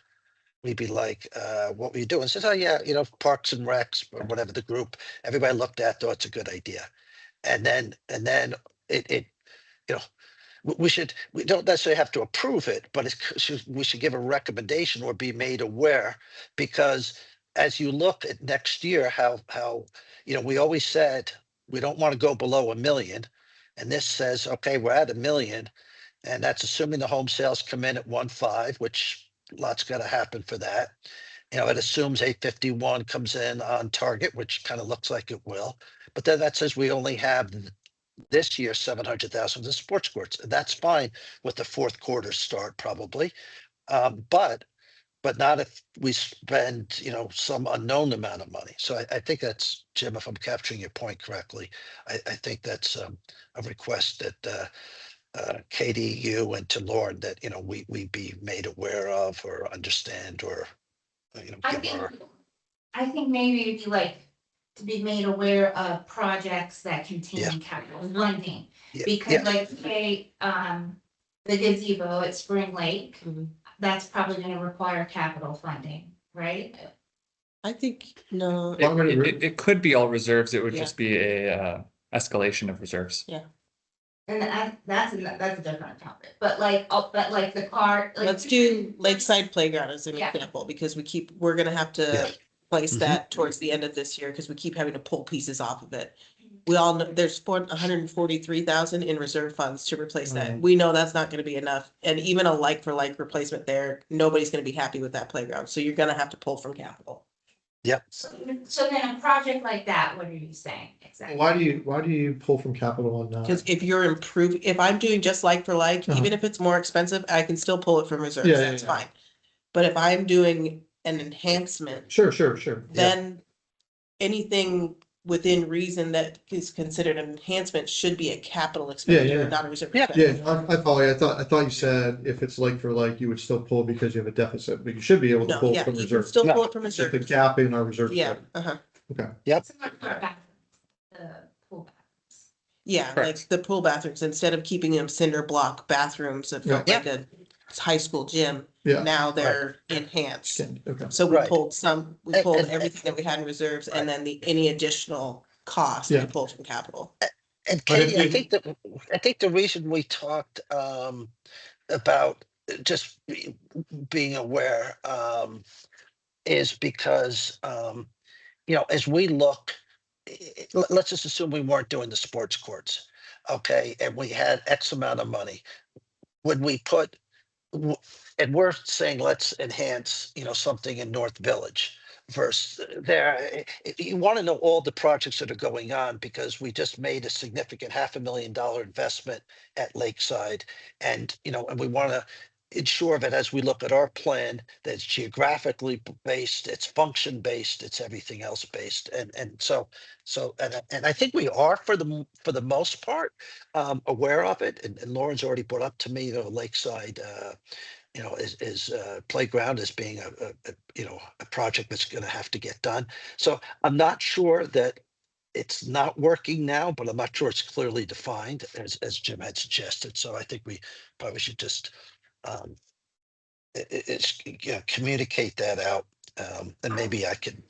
We'd be like, what were you doing? Says, oh yeah, Parks and Recs or whatever the group, everybody looked at, thought it's a good idea. And then it you know we don't necessarily have to approve it, but we should give a recommendation or be made aware, because as you look at next year, how we always said we don't want to go below 1 million, and this says, okay, we're at 1 million, and that's assuming the home sales come in at 1.5, which lots got to happen for that. It assumes 851 comes in on target, which kind of looks like it will. But then that says we only have this year 700,000 to sports courts. And that's fine with the fourth quarter start probably. But not if we spend, some unknown amount of money. So I think that's, Jim, if I'm capturing your point correctly, I think that's a request that Katie, you, and to Lauren, that we be made aware of or understand, or I think maybe it'd be like to be made aware of projects that contain Yeah. capital funding. Yeah, Because yeah. like, say, the gazebo at Spring Lake, Mhm. that's probably gonna require capital funding, right? I think, no, It could be all reserves. It would Yeah. just be a escalation of reserves. And that's a different topic, but like, the car, like. let's do Lakeside Playground as an Yeah. example, because we're gonna have Yeah. to place Mhm. that towards the end of this year, because we keep having to pull pieces off of it. We all know there's 143,000 in reserve funds to replace that. We know that's not gonna be enough, and even a like for like replacement there, nobody's gonna be happy with that playground, so you're gonna have to pull from capital. So then a project like that, what are you saying exactly? why do you pull from capital on Because that? if I'm doing just like for like, Uh-huh. even if it's more expensive, I can still pull it from reserves, Yeah, yeah, that's yeah. fine. But if I'm doing an enhancement, Sure. then anything within reason that is considered an enhancement should be a capital expenditure, yeah. not a reserve. Yeah. expenditure. Yeah, I follow you. I thought you said if it's like for like, you would still pull because you have a deficit, but you should be able to No, pull yeah, from you can reserve. still No. pull it from Just the reserve. gap in our reserve. Yeah, spend. Yep. So much for about the pool bathrooms. yeah, like Correct. the pool bathrooms, instead of keeping them cinder block bathrooms that felt Yeah. like a high school gym, Yeah. now they're enhanced. Okay. So we Right. pulled And- everything that we had in reserves, and then any additional cost we Yeah. pulled from capital. And But if Katie, you- I think the reason we talked about just being aware is because as we look, let's just assume we weren't doing the sports courts, okay, and we had X amount of money. When we and we're saying let's enhance, something in North Village versus there. You want to know all the projects that are going on, because we just made a significant $500,000 investment at Lakeside, and and we want to ensure that as we look at our plan, that it's geographically based, it's function based, it's everything else based. And I think we are for the most part aware of it. And Lauren's already brought up to me the Lakeside is playground as being a project that's going to have to get done. So I'm not sure that it's not working now, but I'm not sure it's clearly defined as Jim had suggested. So I think we probably should just um, communicate that out. And maybe I can,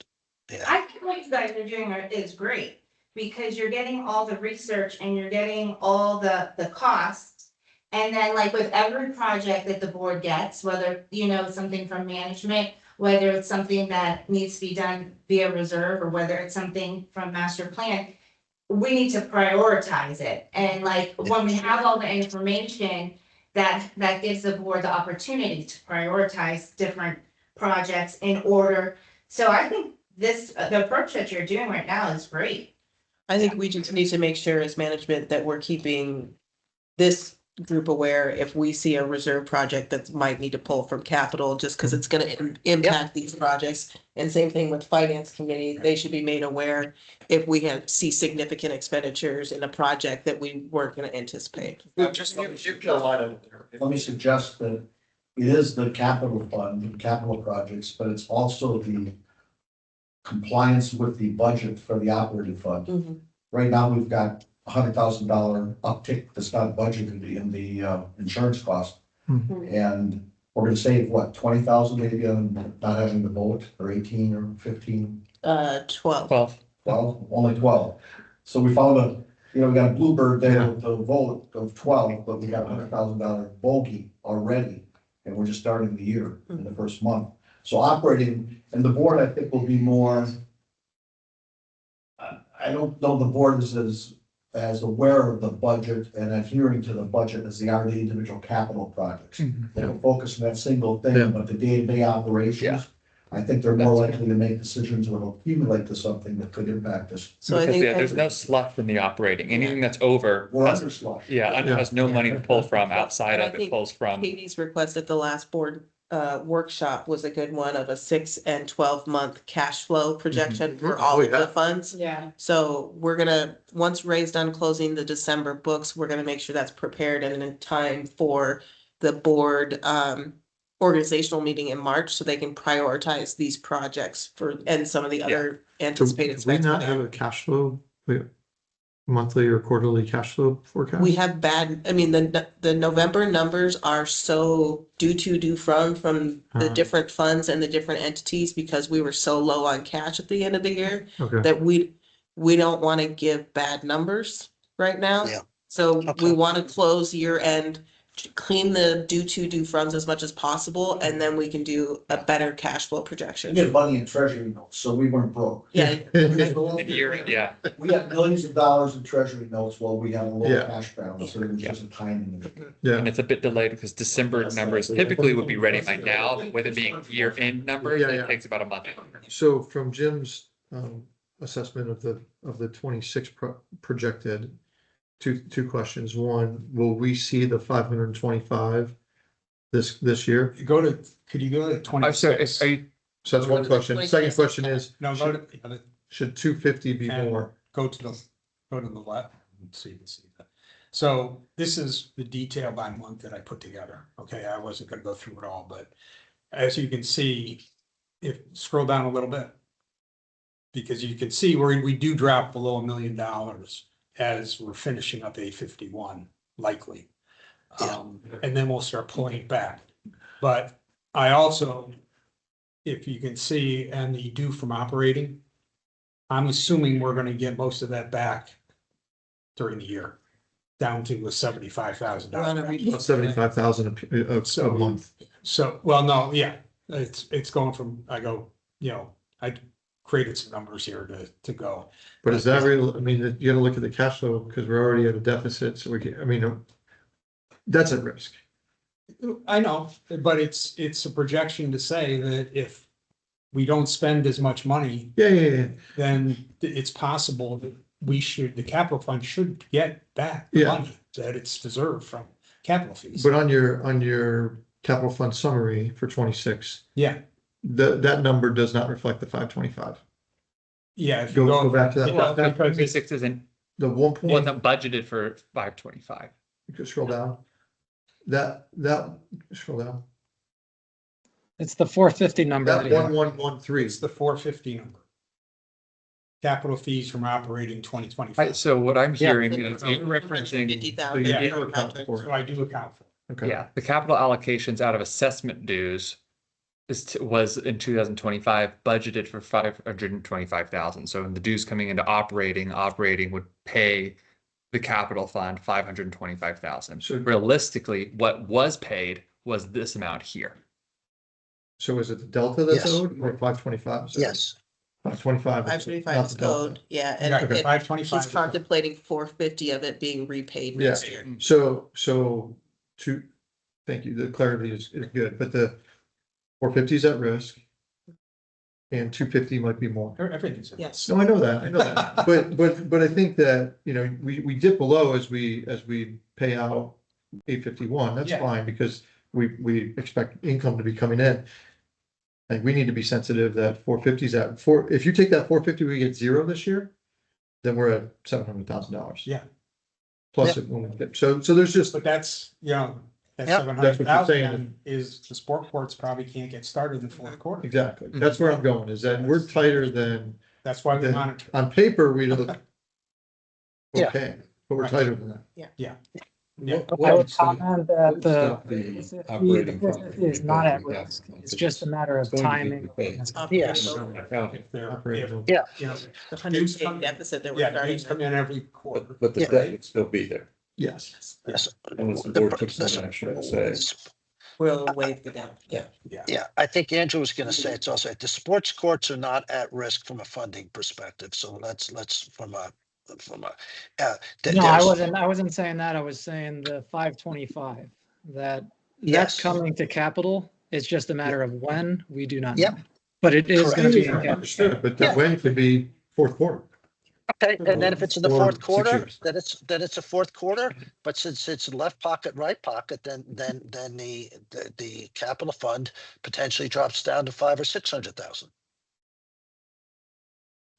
yeah, I think what you guys are doing is great, because you're getting all the research and you're getting all the costs. And then like with every project that the board gets, whether, something from management, whether it's something that needs to be done via reserve, or whether it's something from master plan, we need to prioritize it. And like, when we have all the information, that gives the board the opportunity to prioritize different projects in order. So I think the approach that you're doing right now is great. I think we just need to make sure as management that we're keeping this group aware if we see a reserve project that might need to pull from capital, just because it's going to impact these projects. And same thing with finance committee, they should be made aware if we see significant expenditures in a project that we weren't going to anticipate. Let me suggest that it is the capital fund, capital projects, but it's also the compliance with the budget for the operating fund. Mhm. Right now, we've got $100,000 uptick that's not budgeted in the insurance cost. And we're gonna save what, 20,000 maybe on not having the vote, or 18 or 15, 12. 12, only 12. So we found we got a bluebird there with the vote of 12, but we got $100,000 bogey already. And we're just starting the year in the first month. So operating, and the board, I think, will be more, I don't know the board is as aware of the budget and adhering to the budget as they are the individual capital projects. They don't focus on that single thing, but the day-to-day operations, I think they're more likely to make decisions that will accumulate to something that could impact us. So I Because, think yeah, there's no slush in the operating. Anything that's over We're has, under slush. has no money to pull from outside And I of it, think pulls from. Katie's request at the last board workshop was a good one of a 6 and 12-month cash flow projection for all of the funds. Yeah. So we're gonna, once Ray's done closing the December books, we're gonna make sure that's prepared and in time for the board organizational meeting in March, so they can prioritize these projects and some of the other anticipated. Do we not have a cash flow, monthly or quarterly cash flow forecast? We have the November numbers are so due from the different funds and the different entities, because we were so low on cash at the end of the year Okay. that we don't want to give bad numbers right now. Yeah. So Okay. we want to close year end, clean the due funds as much as possible, and then we can do a better cash flow We projection. get money in treasury notes, so we weren't broke. Yeah. Yeah. We have millions of dollars in treasury notes while we have a low Yeah. cash balance, so it was just a timing. Yeah. And it's a bit delayed because December numbers typically would be ready by now. With it being year-end numbers, Yeah, it yeah. takes about a month. So from Jim's assessment of the 26 projected, two questions. One, will we see the 525 this year? Could you go to I'm sorry, 26? are you, So that's one question. Second question is, No, go to, should 250 be and more? go to the left, so you can see that. So this is the detail by month that I put together. Okay, I wasn't gonna go through it all, but as you can see, if scroll down a little bit. Because you can see where we do drop below $1 million as we're finishing up A51, likely. And then we'll start pulling it back. But I also, if you can see, and the due from operating, I'm assuming we're gonna get most of that back during the year, down to a $75,000. 75,000 a month. So, well, no, yeah, it's going from, I created some numbers here to go. But is that real? I mean, you gotta look at the cash flow because we're already at a deficit, so that's at risk. I know, but it's a projection to say that if we don't spend as much money, Yeah. then it's possible that the capital fund should get back the Yeah. money that it's deserved from capital fees. But on your capital fund summary for 26, Yeah, that number does not reflect the 525. yeah. If you Go back to that. Well, That- because it's- 26 isn't, The one point, wasn't budgeted for 525. you can scroll down. Scroll down. It's the 450 number. That that you have. 1113. It's the 450 number. Capital fees from operating 2025. Right, so what I'm Yeah. hearing is you're referencing, 50,000. So you Yeah. do account for So it. I do account for it. Okay. yeah, the capital allocations out of assessment dues was in 2025 budgeted for 525,000. So in the dues coming into operating would pay the capital fund 525,000. So- Realistically, what was paid was this amount here. So is it the delta that's Yes. owed or 525? Yes, 525. 525 is owed, yeah, and Yeah, it- 525. he's contemplating 450 of it being repaid Yeah. next year. So thank you, the clarity is good, but the 450 is at risk. And 250 might be more. Everything's. Yes. No, I know that, but I think that, you know, we dip below as we pay out 851, that's Yeah. fine, because we expect income to be coming in. And we need to be sensitive that 450 is at if you take that 450, we get zero this year, then we're at $700,000. Yeah. Plus it won't get, so there's just, But that's, you know, that Yeah, seven that's hundred what you're saying. thousand is the sport courts probably can't get started in the fourth quarter. exactly, that's where I'm going, is that we're tighter than, That's why we Then- monitor. on paper, we look Yeah. okay, but we're Right. tighter than that. Yeah. I would comment that What's the not the 450 operating fund? 450 is not at Yeah. risk. It's just a matter of It's going to be timing. paid. Yes. If they're, Operating. Yeah. you know, The 100K deficit that we're yeah, starting. these come in every quarter. But the Yeah. debt would still be there. Yes. yes. Unless the board took some action to say. We'll waive the down, yeah. Yeah, I think Andrew was gonna say it's also, the sports courts are not at risk from a funding perspective, so let's from a, No, I wasn't saying that. I was saying the 525, that Yes. that's coming to capital. It's just a matter of when, we do not Yep. know. But it is going to be in capital. Understood, but that when could be fourth quarter. Okay, and then if it's in the Or fourth 6 quarter, years. then it's a fourth quarter, but since it's left pocket, right pocket, then the capital fund potentially drops down to 500 or 600,000.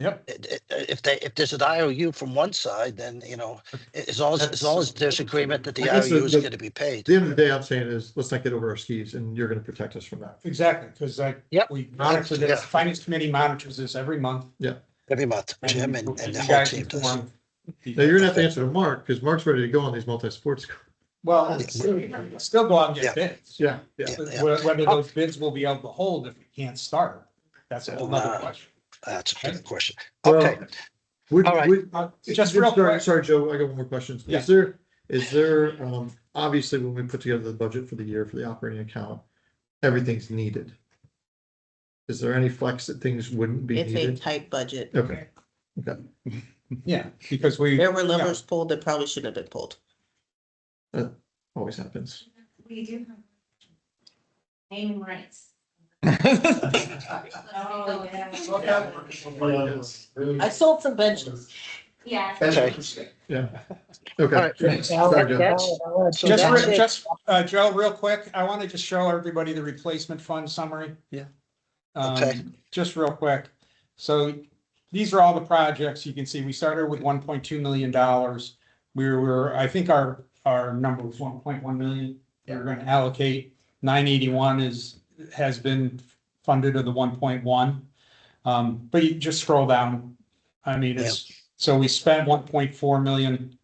Yep. If there's an IOU from one side, then, you know, as long as there's agreement that the I guess IOU is the- gonna be paid. At the end of the day, I'm saying is, let's not get over our skis, and you're gonna protect us from that. Exactly, because Yep. we monitor Yeah. this, finance committee monitors this every month. Every month, Jim and you the whole guys team does. inform Now, you're gonna have to answer to Mark, because Mark's ready to go on these multi-sports. Well, still go out and Yeah. get bids. Yeah, Yeah. Whether those bids will be able to hold if we can't start, that's a whole nother question. That's a good question. Well, Okay, All right. Just real quick. Sorry, Joe, I got one more question. Yeah. Is there, obviously, when we put together the budget for the year for the operating account, everything's needed. Is there any flex that things wouldn't be It's a needed? tight budget. Okay, Yeah, because we. There were levers pulled that probably shouldn't have been pulled. always happens. We do. have Naming rights. Oh, yeah. I sold some benches. Yeah. okay. Yeah. All Okay. right. Sorry, Joe. So Just, that's it. Joe, real quick, I want to just show everybody the replacement fund summary. Yeah. Okay. Just real quick. So these are all the projects. You can see we started with $1.2 million. I think our number was 1.1 million. We're going to allocate 981 has been funded of the 1.1. But you just scroll down. I mean, so we spent 1.4 million,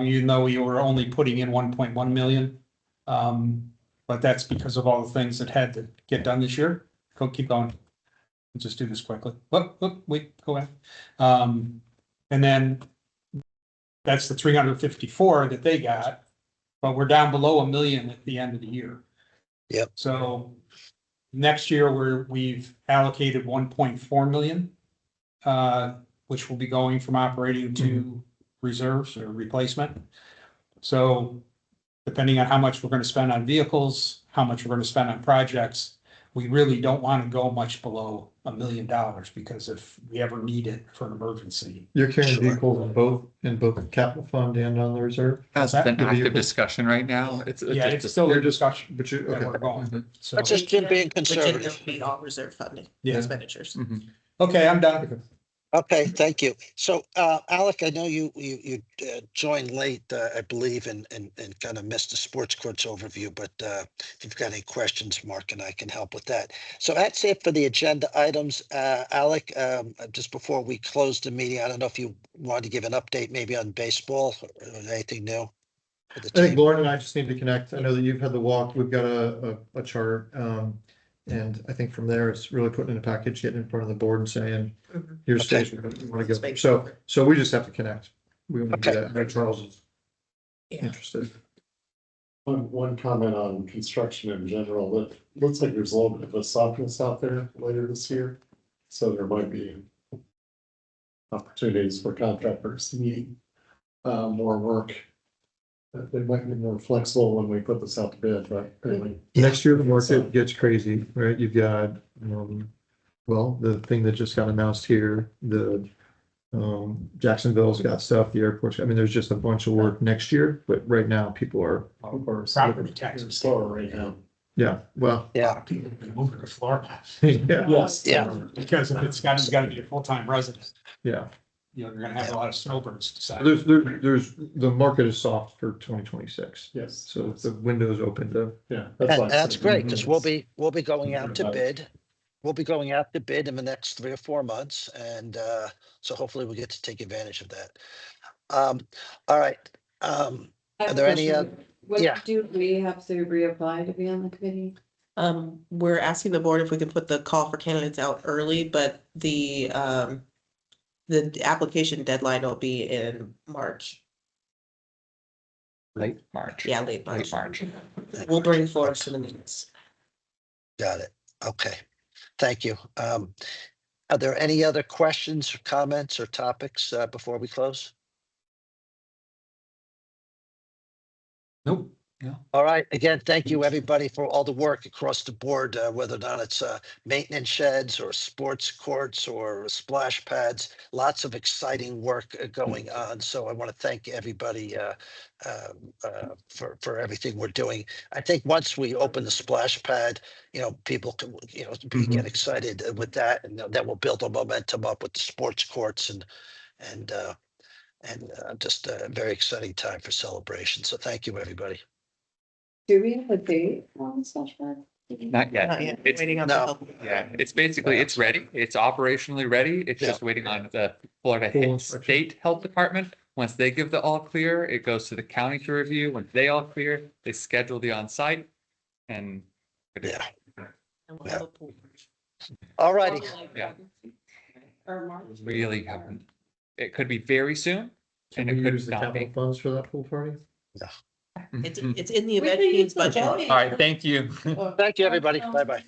even though we were only putting in 1.1 million. But that's because of all the things that had to get done this year. Keep going. We'll just do this quickly. Wait, go ahead. And then that's the 354 that they got, but we're down below $1 million at the end of the year. Yep. So next year we've allocated 1.4 million, which will be going from operating to reserves or replacement. So depending on how much we're going to spend on vehicles, how much we're going to spend on projects, we really don't want to go much below $1 million because if we ever need it for an emergency. You're carrying Sure. vehicles in both the capital fund and on the reserve? That's that an the active vehicle? discussion right now. It's Yeah, just it's still You're a just- discussion But you, that okay. we're going. So, That's just Jim being Legitimately conservative. meet all reserve funding yeah, expenditures. Mhm. okay, I'm done. Okay, thank you. So, Alec, I know you joined late, I believe, and kind of missed the sports courts overview, but if you've got any questions, Mark and I can help with that. So that's it for the agenda items. Alec, just before we close the meeting, I don't know if you wanted to give an update maybe on baseball or anything new for the I think team. Lauren and I just need to connect. I know that you've had the walk. We've got a chart. And I think from there, it's really putting in a package, getting in front of the board and saying, Mhm. here's Okay. station, where you want to go. Space. So we just have to connect. We want to do Okay. that. I know Charles is Yeah. interested. One comment on construction in general, it looks like there's a little bit of a softness out there later this year. So there might be opportunities for contractors to need more work. They might be more flexible when we put this out to bid, but anyway. Next year, the market gets crazy, right? You've got, well, the thing that just got announced here, Jacksonville's got stuff, the airport's, I mean, there's just a bunch of work next year, but right now people are, Property taxes. Slower right now. yeah, well. A lot of people be moving to Florida. Yeah, Yes. Yeah. Because if it's got to be a full-time resident, yeah. you know, you're gonna have a lot of snowbirds decide. The market is soft for 2026. Yes. So the window's open to, Yeah. And why I that's said- great, because we'll be going out to bid. We'll be going out to bid in the next 3 or 4 months, and so hopefully we get to take advantage of that. All right. Are there any? Yeah. What do we have to reapply to be on the committee? We're asking the board if we can put the call for candidates out early, but the application deadline will be in March. Late March. Yeah, late March. March. We'll bring forward to the meetings. Got it. Okay. Thank you. Are there any other questions or comments or topics before we close? Nope. All right. Again, thank you, everybody, for all the work across the board, whether or not it's maintenance sheds or sports courts or splash pads. Lots of exciting work going on. So I want to thank everybody for everything we're doing. I think once we open the splash pad, people can, get excited with that, and then we'll build a momentum up with the sports courts and just a very exciting time for celebration. So thank you, everybody. Do we have a date on the splash pad? Not yet. Not yet. It's, Waiting on no. the help. yeah, it's basically, it's ready. It's operationally ready. It's just waiting on the Florida Full inspection. State Health Department. Once they give the all clear, it goes to the county to review. Once they all clear, they schedule the on-site and. Yeah. And we'll have a pool. All righty. Yeah. Or March? Really haven't. It could be very soon. can And we it could use the not capital be. funds for that pool party? It's in the We event could use team's the budget. voting. All right, thank you. Thank you, everybody. Bye-bye.